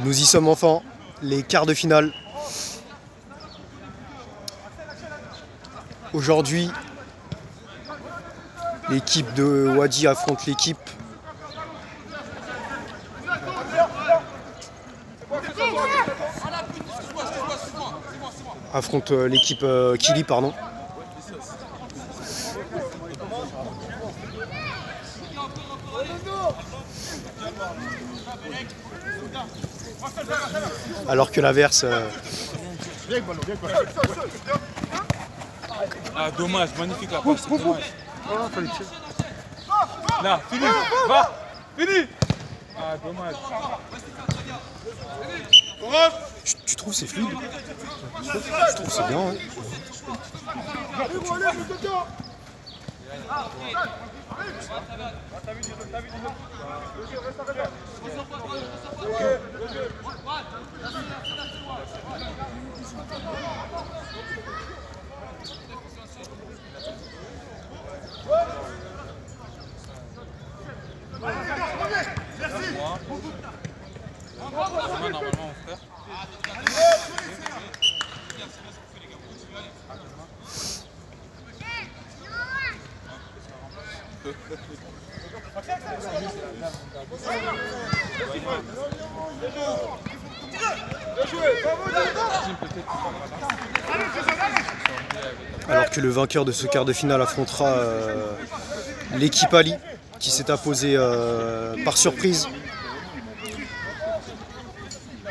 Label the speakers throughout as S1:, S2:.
S1: Nous y sommes enfin, les quarts de finale. Aujourd'hui, l'équipe de Wadi affronte l'équipe Kili, pardon. Alors que l'inverse.
S2: Ah, dommage, magnifique la passe, dommage. Là, fini, va, fini. Ah, dommage.
S1: Tu trouves c'est fluide? Je trouve c'est bien. Hein.
S2: Normalement, mon frère.
S1: Alors que le vainqueur de ce quart de finale affrontera l'équipe Ali qui s'est imposée par surprise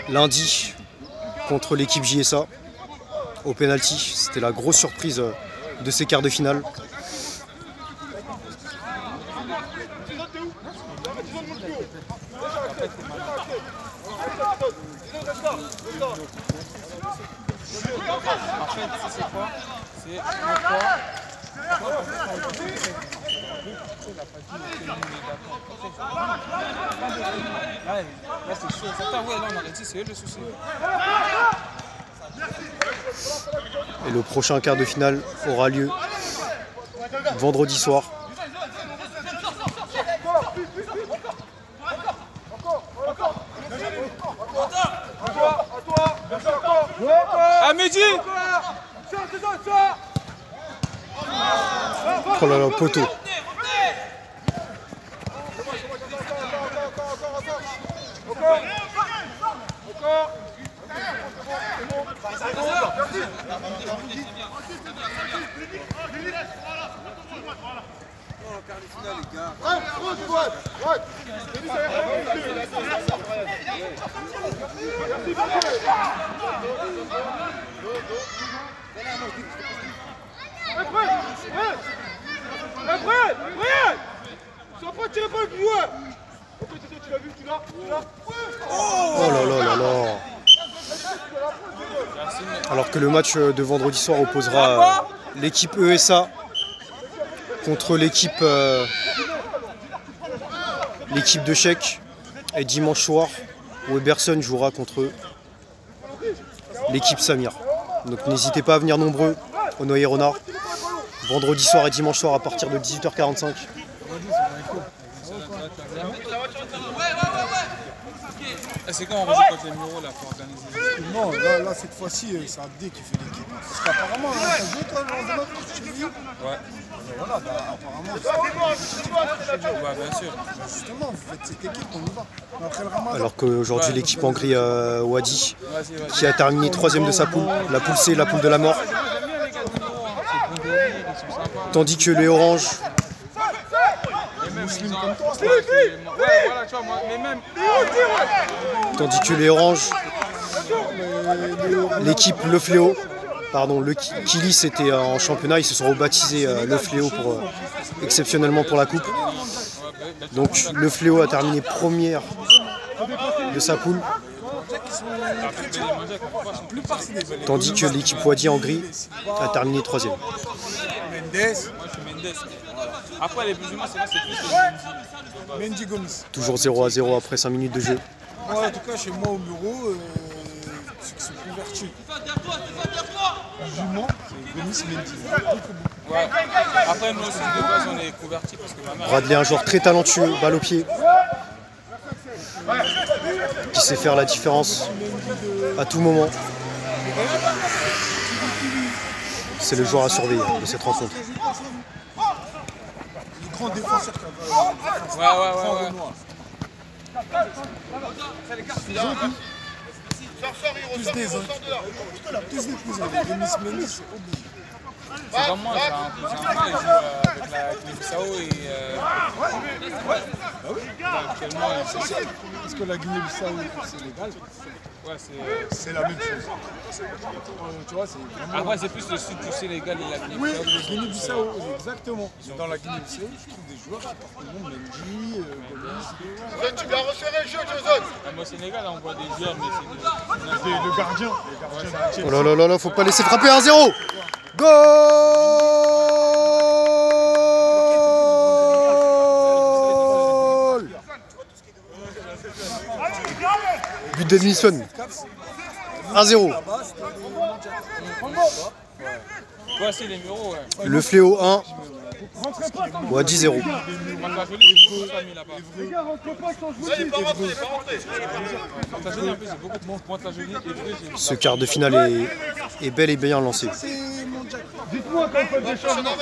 S1: lundi contre l'équipe JSA au penalty. C'était la grosse surprise de ces quarts de finale.
S2: En fait, c'est quoi? C'est là, c'est chaud. Ouais, là, on aurait dit, c'est eux le souci.
S1: Et le prochain quart de finale aura lieu vendredi soir.
S2: À midi.
S1: Oh là là, poteau. Oh là là là là. Alors que le match de vendredi soir opposera l'équipe ESA contre l'équipe de Chèque. Et dimanche soir, Weberson jouera contre l'équipe Samir. Donc n'hésitez pas à venir nombreux au Noyer Renard. Vendredi soir et dimanche soir à partir de 18h45.
S2: C'est quand on rejoue contre les Mureaux là pour organiser?
S3: Non, là cette fois-ci, c'est Abdé qui fait l'équipe. Parce qu'apparemment, on joue quand on a notre chez lui.
S2: Ouais.
S3: Voilà, apparemment,
S2: Ouais, bien sûr.
S3: justement, vous faites cette équipe, on y va. Après le Ramadan.
S1: Alors qu'aujourd'hui l'équipe en gris Wadi qui a terminé 3ème de sa poule, la poule C, la poule de la mort. Tandis que les oranges l'équipe Le Fléau, pardon, le Kili c'était en championnat, ils se sont rebaptisés Le Fléau pour, exceptionnellement pour la coupe. Donc Le Fléau a terminé première de sa poule. Tandis que l'équipe Wadi en gris a terminé 3ème.
S2: Après les musulmans, c'est là, c'est plus
S3: Mendy Gomis.
S1: Toujours 0-0 après 5 minutes de jeu.
S3: Moi, en tout cas, chez moi au bureau, ceux qui sont convertis. Musulmans, c'est Gomis, Mendy.
S2: Ouais. Après, nous aussi, de base, on est convertis parce que ma mère.
S1: Bradley, un joueur très talentueux, balle au pied, qui sait faire la différence à tout moment. C'est le joueur à surveiller de cette rencontre.
S3: Les grands défenseurs qui
S2: Ouais.
S3: plus des autres. La plus des plus. Denis Mendy, c'est obligé.
S2: C'est comme moi, j'ai un frère, il joue avec la Guinée-Bissau et actuellement il
S3: C'est ça. Parce que la Guinée-Bissau et le Sénégal,
S2: ouais,
S3: c'est la même chose. Tu vois, c'est vraiment...
S2: après c'est plus le sud du Sénégal et la Guinée-Bissau.
S3: Oui, la Guinée-Bissau, exactement. Dans la Guinée-Bissau, je trouve des joueurs qui portent le nom Mendy, Gomis.
S4: Tu vas resserrer le jeu, Jason.
S2: Moi au Sénégal on voit des joueurs mais c'est
S3: Le gardien.
S1: Oh là là là là, faut pas laisser frapper 1-0. Goal! But d'Edmilson. 1-0.
S2: voici les mureaux, ouais.
S1: Le Fléau 1. Ouais, 10-0.
S2: Montageli, c'est beaucoup de familles là-bas.
S4: Il n'est pas rentré,
S2: Montageli en plus c'est beaucoup de Montageli et Évreux, j'ai
S1: Ce quart de finale est bel et bien lancé.
S3: Dites-moi quand on fait des changements.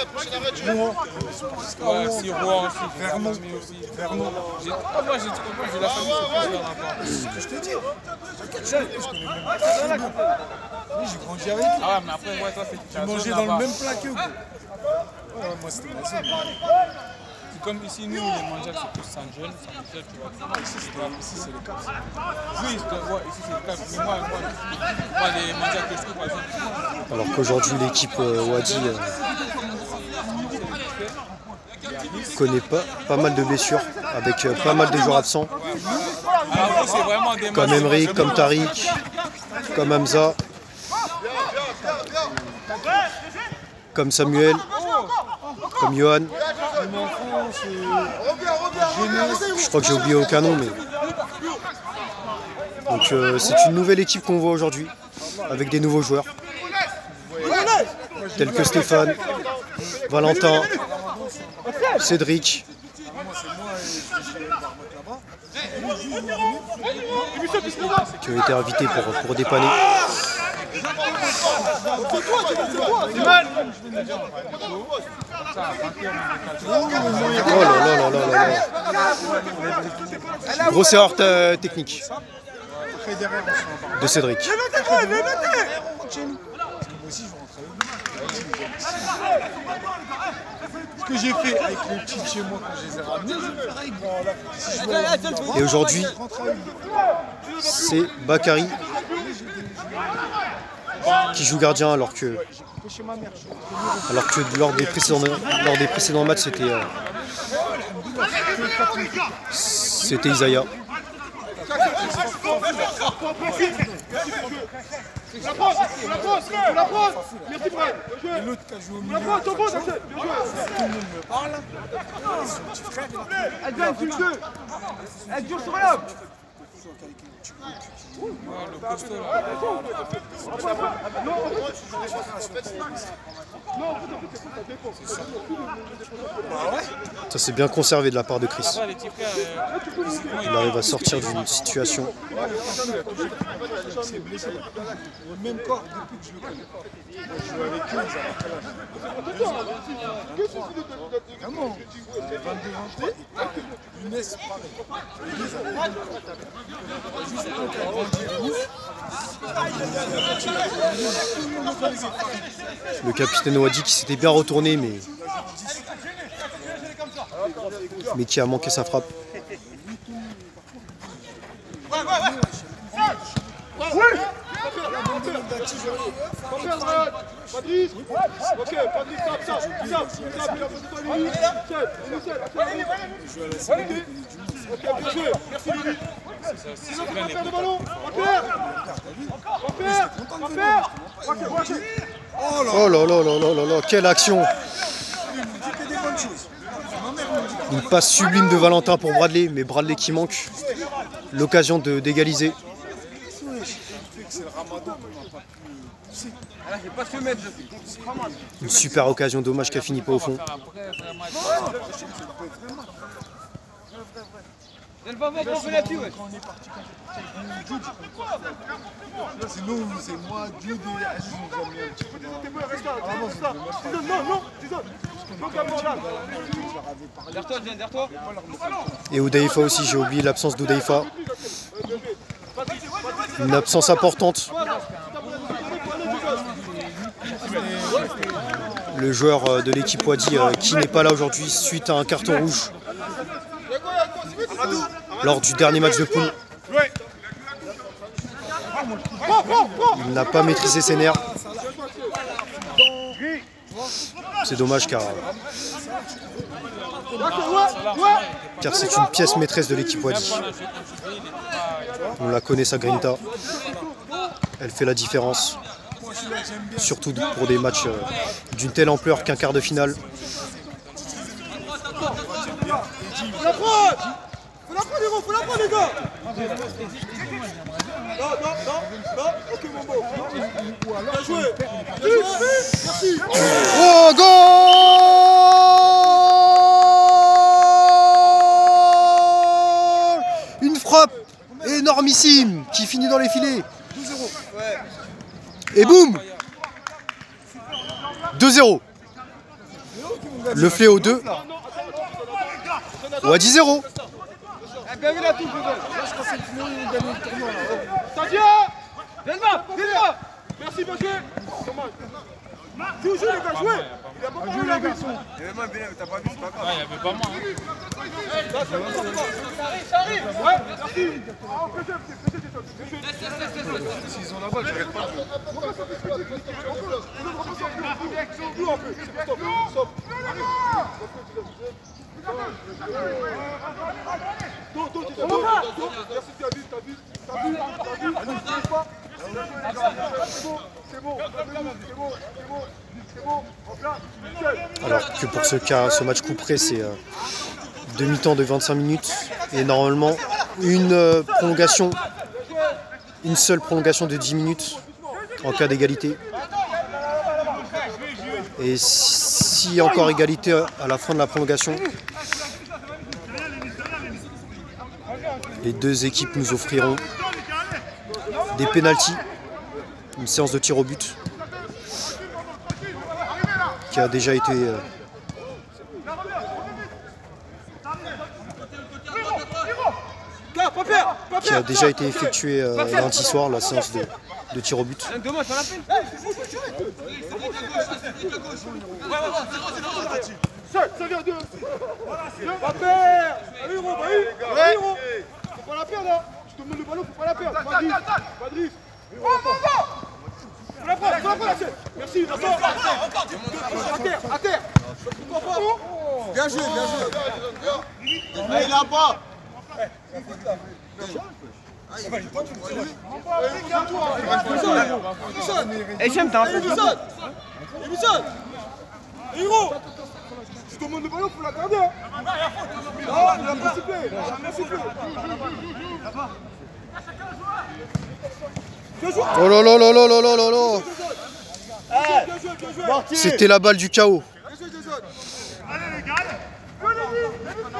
S2: ouais, si Rouen aussi,
S3: Vernon.
S2: aussi.
S3: Vernon.
S2: Moi j'ai la famille sur plusieurs là-bas.
S3: C'est ce que je te dis. T'inquiète, je connais même pas. Oui, j'ai grandi avec eux.
S2: Ah ouais, mais après, ouais, toi, c'est
S3: J'ai mangé dans le même plat qu'eux. Ouais, moi, c'était ma zone.
S2: C'est comme ici, nous, les Mandjaks, c'est plus Saint-Jean, Saint-Michel, tu vois.
S3: Ici, c'est le cap.
S2: Oui, ici, c'est le cas. Mais moi, les Mandjaks que je trouve, par exemple,
S1: Alors qu'aujourd'hui, l'équipe Wadi connaît pas mal de blessures, avec pas mal de joueurs absents,
S2: alors vous, c'est vraiment des
S1: comme
S2: matchs-
S1: Emeric, comme Tariq, comme Hamza, comme Samuel, comme Johan. Je crois que j'ai oublié aucun nom, mais... Donc c'est une nouvelle équipe qu'on voit aujourd'hui, avec des nouveaux joueurs, tels que Stéphane, Valentin, Cédric, qui ont été invités pour dépanner. Oh là là là là là là. Grosse erreur technique de Cédric.
S3: Moi aussi, je vais rentrer avec eux. Ce que j'ai fait avec les petits chez moi quand je les ai ramenés, je vais le faire avec eux.
S1: Et aujourd'hui, c'est Bakary qui joue gardien alors que lors des précédents matchs c'était Isaiah.
S4: La pose.
S3: Et l'autre qui a joué au milieu, tout le monde me parle. Son petit frère,
S4: Elle gagne, tu le veux. Elle dure sur l'homme.
S2: Ouais, le costaud, là.
S1: Ça s'est bien conservé de la part de Chris.
S2: Après, les petits frères, physiquement,
S1: Il arrive à sortir d'une situation.
S3: il s'est blessé. Le même corps depuis que je le connais. Moi, je joue avec eux, ils avaient quel âge? Vraiment, 22-23, Younes, pareil. Les deux avaient le même corps. Juste quand on a grandi de ouf,
S1: Le capitaine Wadi qui s'était bien retourné mais qui a manqué sa frappe.
S4: Patrice. Ok, Patrice, tape. Ok, bien joué. Merci Louis.
S2: c'est bien les
S4: Le
S2: coups.
S4: ballon.
S1: Oh là là là là là là, quelle action! Une passe sublime de Valentin pour Bradley, mais Bradley qui manque l'occasion d'égaliser. Une super occasion, dommage qu'elle finit pas au fond.
S4: Viens pas voir pour là-dessus, ouais.
S3: Quand on est parti, Jude, c'est nous, c'est moi, Jude et Aziz nous a mis un petit peu dans
S4: Derrière toi.
S1: Et Oudaïfa aussi, j'ai oublié l'absence d'Oudaïfa. Une absence importante. Le joueur de l'équipe Wadi qui n'est pas là aujourd'hui suite à un carton rouge lors du dernier match de poule. Il n'a pas maîtrisé ses nerfs. C'est dommage car c'est une pièce maîtresse de l'équipe Wadi. On la connaît, sa grinta. Elle fait la différence. Surtout pour des matchs d'une telle ampleur qu'un quart de finale.
S5: Faut la prendre, les gars. Non, ok mon beau. Bien joué. Merci.
S1: Oh, goal! Une frappe énormissime qui finit dans les filets.
S5: 2-0.
S1: Et boum! 2-0. Le Fléau 2. Wadi 0.
S5: Bien vu la touche, là, je crois que c'est le Fléau, ils ont gagné le tournoi. Sadia! Viens-le-moi. Merci, bien joué. Joue, les gars, jouez. Il a pas parlé, la garçon. Il y avait moi, mais t'as pas vu, c'est pas grave.
S2: Ouais, il y avait pas moi.
S5: Ça arrive. Ouais, merci. S'ils ont la balle, j'arrête pas. Stop.
S1: Alors que pour ce match couperé, c'est demi-temps de 25 minutes et normalement une seule prolongation de 10 minutes en cas d'égalité. Et si encore égalité à la fin de la prolongation, les deux équipes nous offriront des pénaltys, une séance de tir au but qui a déjà été effectuée lundi soir, la séance de tir au but.
S4: Dommage, ça l'a fait.
S5: Ça vient de... Pas perdre. Héros, héros. Faut pas la perdre, hein. Je te demande le ballon, faut pas la perdre. Pas de risque. Faut la prendre, merci, d'accord. À terre. Pourquoi pas? Bien joué. Il a pas.
S4: Et j'aime t'as un peu.
S5: Emerson. Héros. Je te demande le ballon, faut la garder. Non, il a pas sifflé.
S1: Oh là là là là là là là là. C'était la balle du chaos.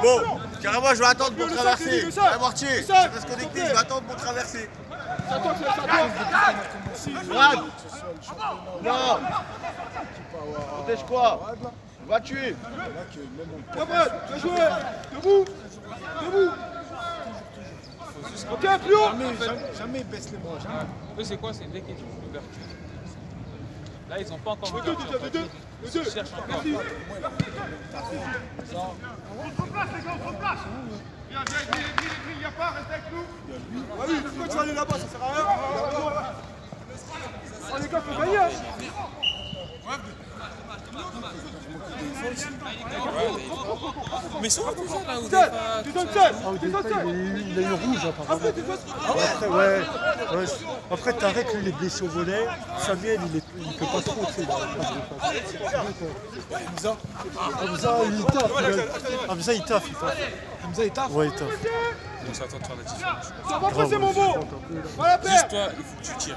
S6: Bon, carrément, je vais attendre pour traverser. Ah, Mortier, je reste connecté, je vais attendre pour traverser. Brad. Non. Protège quoi? On va tuer.
S5: Bien joué. Debout. Ok, plus haut.
S3: Jamais baisse les bras.
S2: Eux, c'est quoi? C'est dès qu'ils trouvent l'ouverture. Là, ils n'ont pas encore
S5: Les deux.
S2: ils cherchent encore.
S5: Merci. Ah oui, pourquoi tu vas aller là-bas, ça sert à rien. Oh les gars, faut gagner.
S2: Mais sont toujours là où
S5: Tu donnes seul.
S3: Il a eu rouge apparemment. Après Tarek lui il est blessé au volet. Samuel il peut pas trop. Hamza il taffe. Ouais, il taffe.
S2: Donc c'est à toi de faire la différence.
S5: Ça va passer mon beau. Voilà,
S2: Juste toi, il faut que tu tires.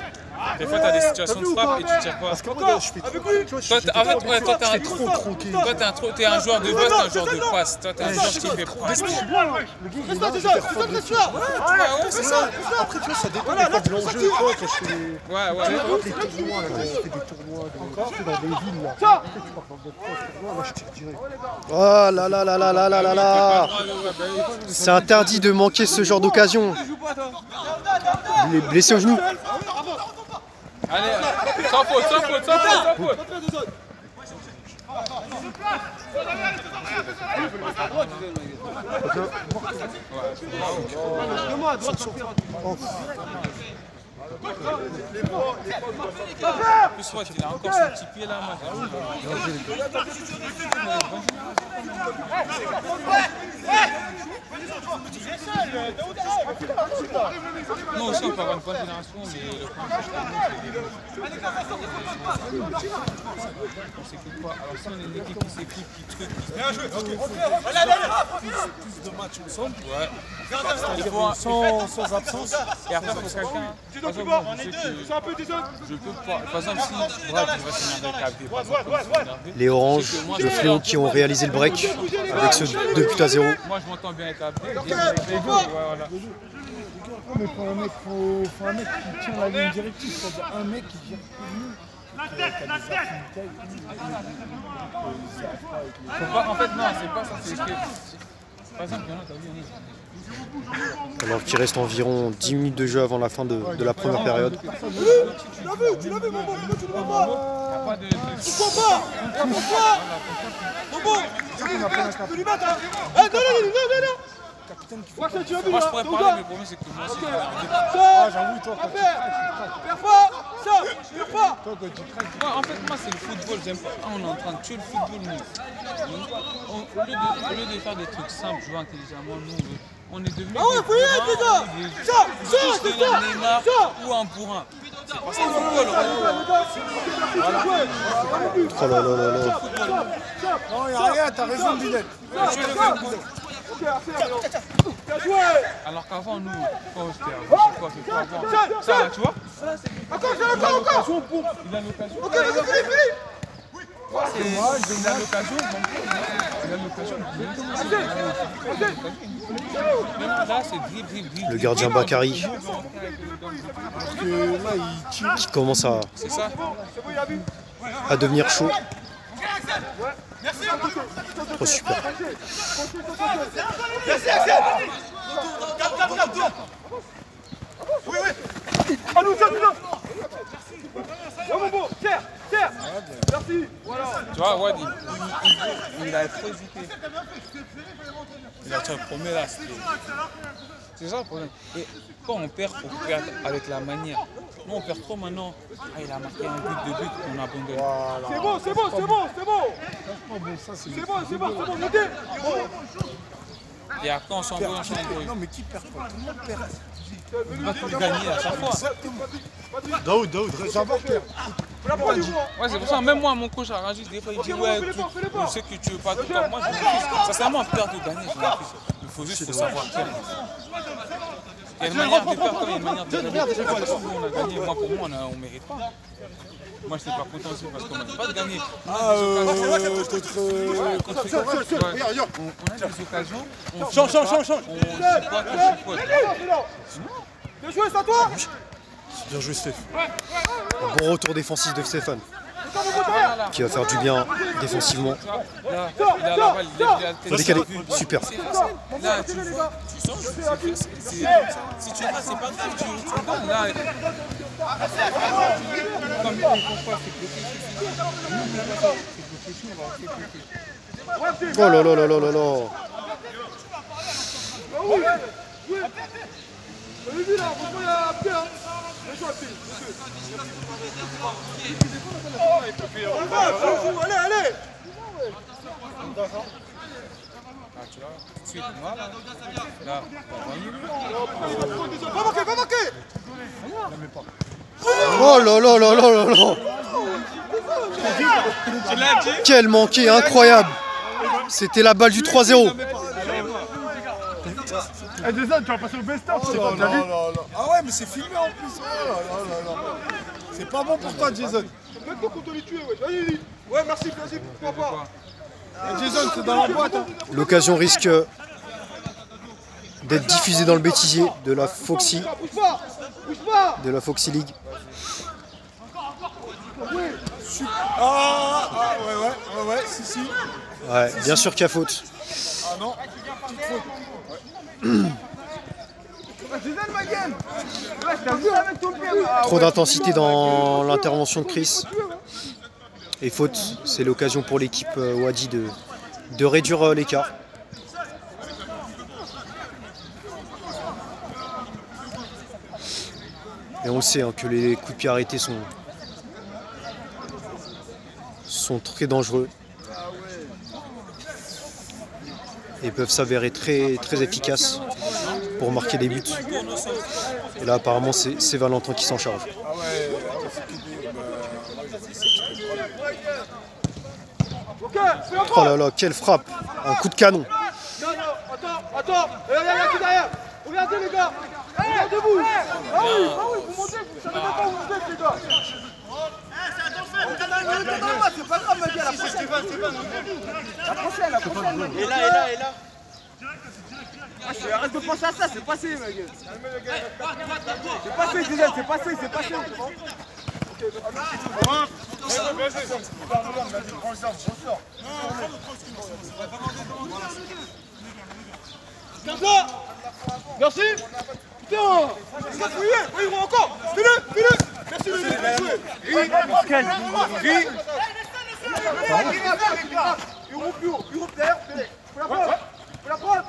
S2: Des fois, tu as des situations de frappe et tu tires pas.
S3: Parce qu'en vrai, je fais trop.
S2: Toi, t'es un joueur de base, t'es un joueur de passe. Toi, t'es un joueur qui fait passe.
S3: Le gars, il est là, je vais faire faute de tir.
S2: Ouais, c'est ça.
S3: Après, tu vois, ça dépend de l'enjeu. Quand je fais les
S2: Ouais.
S3: tournois, là, je fais des tournois dans des villes, là. Tu pars dans des tournois, là, je tire direct.
S1: Oh là là là là là là là là. C'est interdit de manquer ce genre d'occasion. Il est blessé au genou.
S2: Allez, sans faute. Plus soit, il a encore son petit pied là, moi. Nous aussi on peut avoir une bonne génération, mais le point c'est que quoi. Alors si on est une équipe qui s'écoute, qui truc,
S3: Plus de matchs ensemble.
S2: Ouais.
S3: Sans absence.
S2: Et après pour quelqu'un.
S5: Tu dois plus voir, on est deux. C'est un peu des autres.
S2: Je peux pas. Par exemple si Brad il va s'énerver avec
S1: Les Oranges de Fléau qui ont réalisé le break avec ce 2-0.
S2: Moi je m'entends bien avec Abdé. Voilà.
S3: Mais il faut un mec qui tient la ligne directive, c'est-à-dire un mec qui vient
S2: En fait non, c'est pas ça, c'est que par exemple, il y en a, t'as vu,
S1: Alors qu'il reste environ 10 minutes de jeu avant la fin de la première période.
S5: Tu l'as vu, maman. Pourquoi tu ne vois pas? Pourquoi pas? Maman, tu peux lui battre, hein? Non.
S2: moi je pourrais parler, mais le problème c'est que moi aussi
S3: j'avoue, toi, quand
S2: en fait moi c'est le football, j'aime pas. On est en train de tuer le football nous. Au lieu de faire des trucs simples, jouer intelligemment, nous on est devenus des Neymar ou un bourrin. C'est pas ça le football.
S1: Oh là là là là.
S3: non, il n'y a rien, t'as raison, Bilal.
S2: Alors qu'avant nous, quand j'étais avant, ça là, tu vois?
S5: Encore.
S2: Il a l'occasion. Il a l'occasion. Là, c'est dribble.
S1: Le gardien Bakary qui commence à devenir chaud. Oh, super.
S5: Merci, Axel. Oui. À nous. Oh mon beau, tiens. Merci. Voilà.
S2: Tu vois, Wadi, il a trop hésité. Il a tiré le premier là, c'est ça le problème. Et quand on perd, il faut perdre avec la manière. Nous on perd trop maintenant. Ah, il a marqué un but, on abandonne.
S3: Voilà.
S5: C'est bon. C'est bon, notez.
S2: Et après on s'envoie.
S3: Non, mais qui perd pas? Tout le monde perd.
S2: On va tout gagner à chaque fois.
S3: Daoud, reste avant.
S2: Ouais, c'est pour ça, même moi, mon coach a réagi des fois, il dit ouais, je sais que tu veux pas tout comme moi, je me dis, sincèrement, perdre ou gagner, je m'en fiche. Il faut juste savoir perdre. Il y a une manière de perdre comme il y a une manière de gagner. On a gagné, moi pour moi, on ne mérite pas. Moi, je n'étais pas content aussi parce qu'on n'avait pas de gagner. On a des occasions, on change. On
S5: Bien joué, c'est à toi.
S3: Bien joué, Steph.
S1: Un bon retour défensif de Stéphane qui va faire du bien défensivement.
S2: Là, il a la balle, il a
S1: Décalé, super.
S2: Là, tu vois, tu sens, si tu vois, c'est pas grave, tu donnes là. Comme il comprend,
S1: Oh là là là là là là.
S5: Vous avez vu là, pourquoi il y a un pied, hein? Allez.
S2: Ah, tu vois, tout de suite, voilà. Là,
S5: Va marquer.
S1: Oh là là là là là là. Quel manqué incroyable. C'était la balle du 3-0.
S5: Eh Jason, tu vas passer au best-of.
S3: Oh là là là. Ah ouais, mais c'est filmé en plus. Oh là là là là. C'est pas bon pour toi, Jason.
S5: Maintenant qu'on te les tuer, ouais. Allez, ouais, merci, pourquoi pas.
S3: Jason, c'est dans la boîte. Hein.
S1: L'occasion risque d'être diffusée dans le bêtisier de la Foxy. De la Foxy League.
S3: Ah ouais, si.
S1: Ouais, bien sûr qu'il y a faute.
S3: Ah non, petite faute.
S1: Trop d'intensité dans l'intervention de Chris. Et faute, c'est l'occasion pour l'équipe Wadi de réduire l'écart. Et on le sait hein, que les coups de pied arrêtés sont très dangereux. Et peuvent s'avérer très efficaces pour marquer des buts. Et là apparemment c'est Valentin qui s'en charge. Oh là là, quelle frappe! Un coup de canon!
S5: Attends, regardez qui derrière! Regardez les gars! Regardez-vous! Ah oui, vous montez, vous savez pas où vous êtes les gars! C'est pas grave, Maggie, la prochaine! La prochaine, Maggie!
S6: Et là.
S5: Arrête de penser à ça, c'est passé, Maggie! C'est passé, Gisèle, c'est passé! Merci. Putain, il roule encore. Fais-le. Merci de jouer. Il roule plus haut, derrière. Faut la prendre.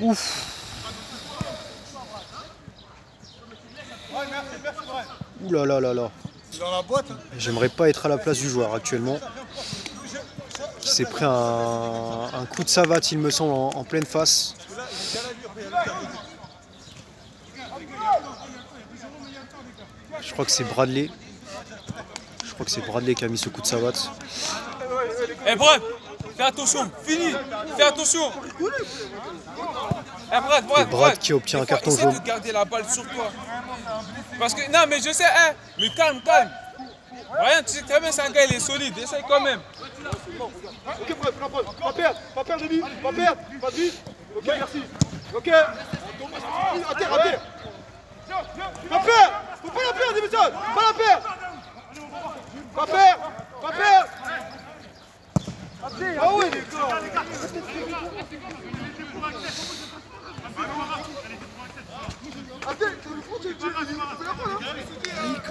S1: Ouf. Ouh là là là là.
S3: Dans la boîte.
S1: J'aimerais pas être à la place du joueur actuellement. Qui s'est pris un coup de savate, il me semble, en pleine face. Je crois que c'est Bradley. Qui a mis ce coup de savate.
S2: Eh Brad, fais attention, fini, fais attention. Eh
S1: Brad qui obtient un carton jaune.
S2: Essaie de garder la balle sur toi. Parce que, non mais je sais, hein, mais calme. Rien, tu sais très bien, c'est un gars, il est solide, essaye quand même.
S5: Ok, bref, pas perdre de vie, pas de vie. Ok, merci. Ok. À terre. Pas perdre, faut pas la perdre, Davidson, pas la perdre. Pas perdre. Ah ouais, les gars.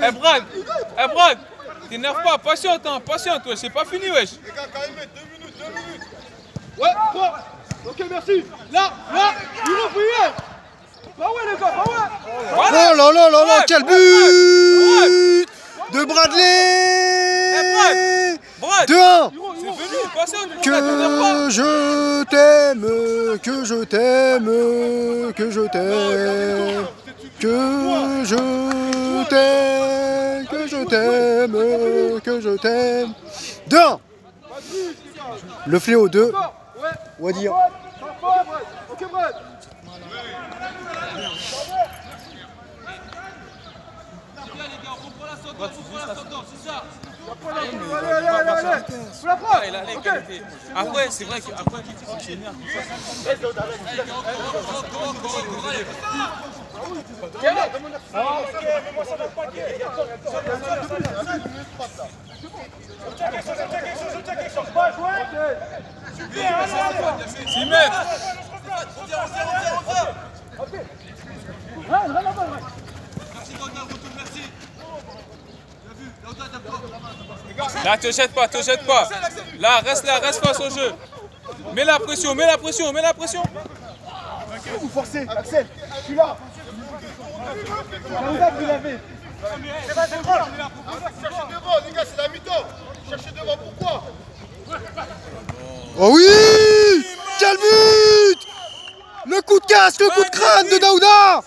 S2: Eh Brad, t'énerve pas, patiente, wesh, c'est pas fini, wesh.
S5: Les gars, quand même, 2 minutes. Ouais, 3. Ok, merci. Là, il refouille. Bah ouais, les gars, bah ouais.
S1: Oh là là, quel but de Bradley. 2-1.
S2: C'est venu, patiente,
S1: Que je t'aime. Que je t'aime. 2-1. Le fléau 2. Wadi.
S5: Ok, Brad. Allez. Faut la prendre.
S2: Après, c'est vrai qu'après, tu t'énerves. Là, te jette pas. Là, reste face au jeu. Mets la pression.
S5: Vous forcez, Axel, je suis là. Vous l'avez. Cherchez devant, les gars, c'est la mi-temps. Cherchez devant, pourquoi?
S1: Oh oui! Quel but! Le coup de casque, le coup de crâne de Daouda!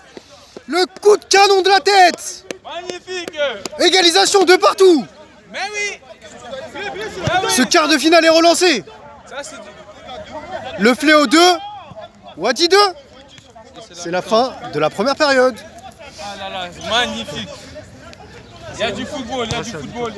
S1: Le coup de canon de la tête!
S2: Magnifique!
S1: Égalisation de partout!
S2: Mais oui!
S1: Ce quart de finale est relancé!
S2: Ça, c'est du...
S1: Le fléau 2, Wadi 2. C'est la fin de la première période.
S2: Ah là là, magnifique. Il y a du football, il y a du football.